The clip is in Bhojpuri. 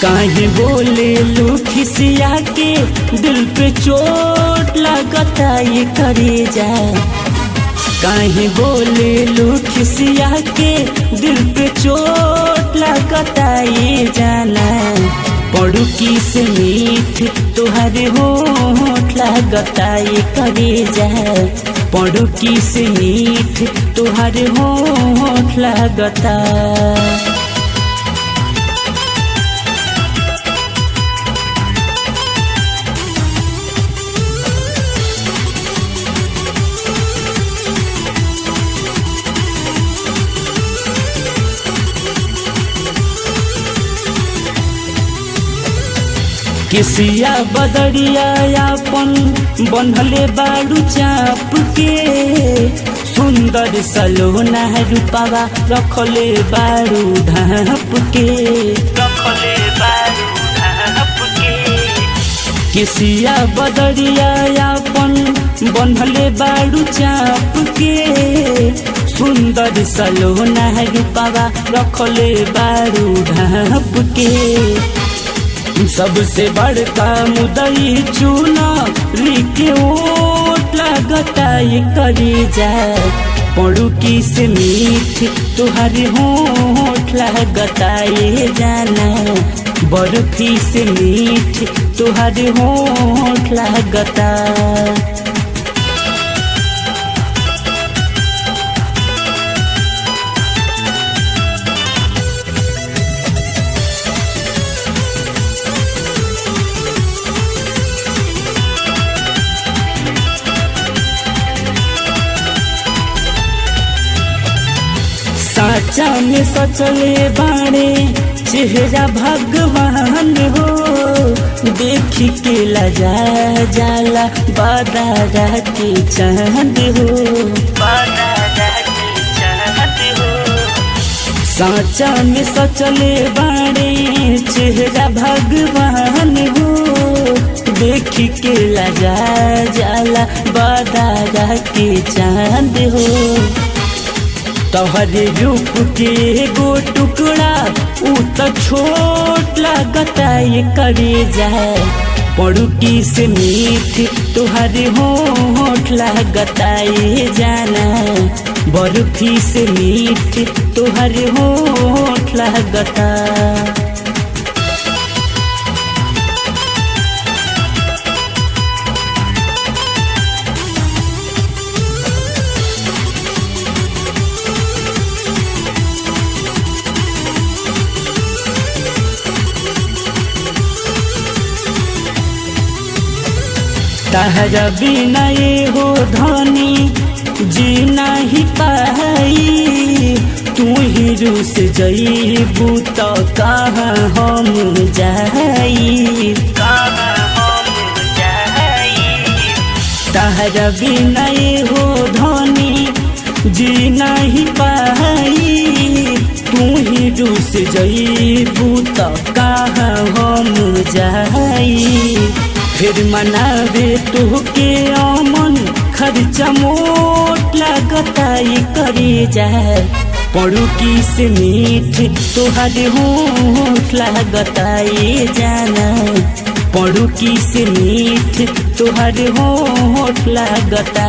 काहे बोले लू खिसिया के दिल पे चोट लगता ये करे जा। काहे बोले लू खिसिया के दिल पे चोट लगता ये जाना। पढ़ू की से मीठ तुहरे होठ लगता ये करे जा। पढ़ू की से मीठ तुहरे होठ लगता। किसिया बदरिया अपन बनहले बाड़ू चाप के। सुंदर सलोना रूपावा रखले बाड़ू ढाप के। रखले बाड़ू ढाप के। किसिया बदरिया अपन बनहले बाड़ू चाप के। सुंदर सलोना रूपावा रखले बाड़ू ढाप के। सबसे बड़का मुदई चूना रिके ओट लगता ये करे जा। पढ़ू की से मीठ तुहरे होठ लगता ये जाना। बर्फी से मीठ तुहरे होठ लगता। साचा में सचले बाड़े चेहरा भगवान हो। देख के लजा जाला बादारा के चांद हो। बादारा के चांद हो। साचा में सचले बाड़े चेहरा भगवान हो। देख के लजा जाला बादारा के चांद हो। तोहरे रूप के गो टुकड़ा उ तो छोट लगता ये करे जा। पढ़ू की से मीठ तुहरे होठ लगता ये जाना। बर्फी से मीठ तुहरे होठ लगता। तहरा बिना ये हो धनी जी नहीं पाई। तू ही रूस जईबू तो कहाँ हम जाई। तहरा बिना ये हो धनी जी नहीं पाई। तू ही रूस जईबू तो कहाँ हम जाई। फिर मनावे तुहके अमन खर्चा मोट लगता ये करे जा। पढ़ू की से मीठ तुहरे होठ लगता ये जाना। पढ़ू की से मीठ तुहरे होठ लगता।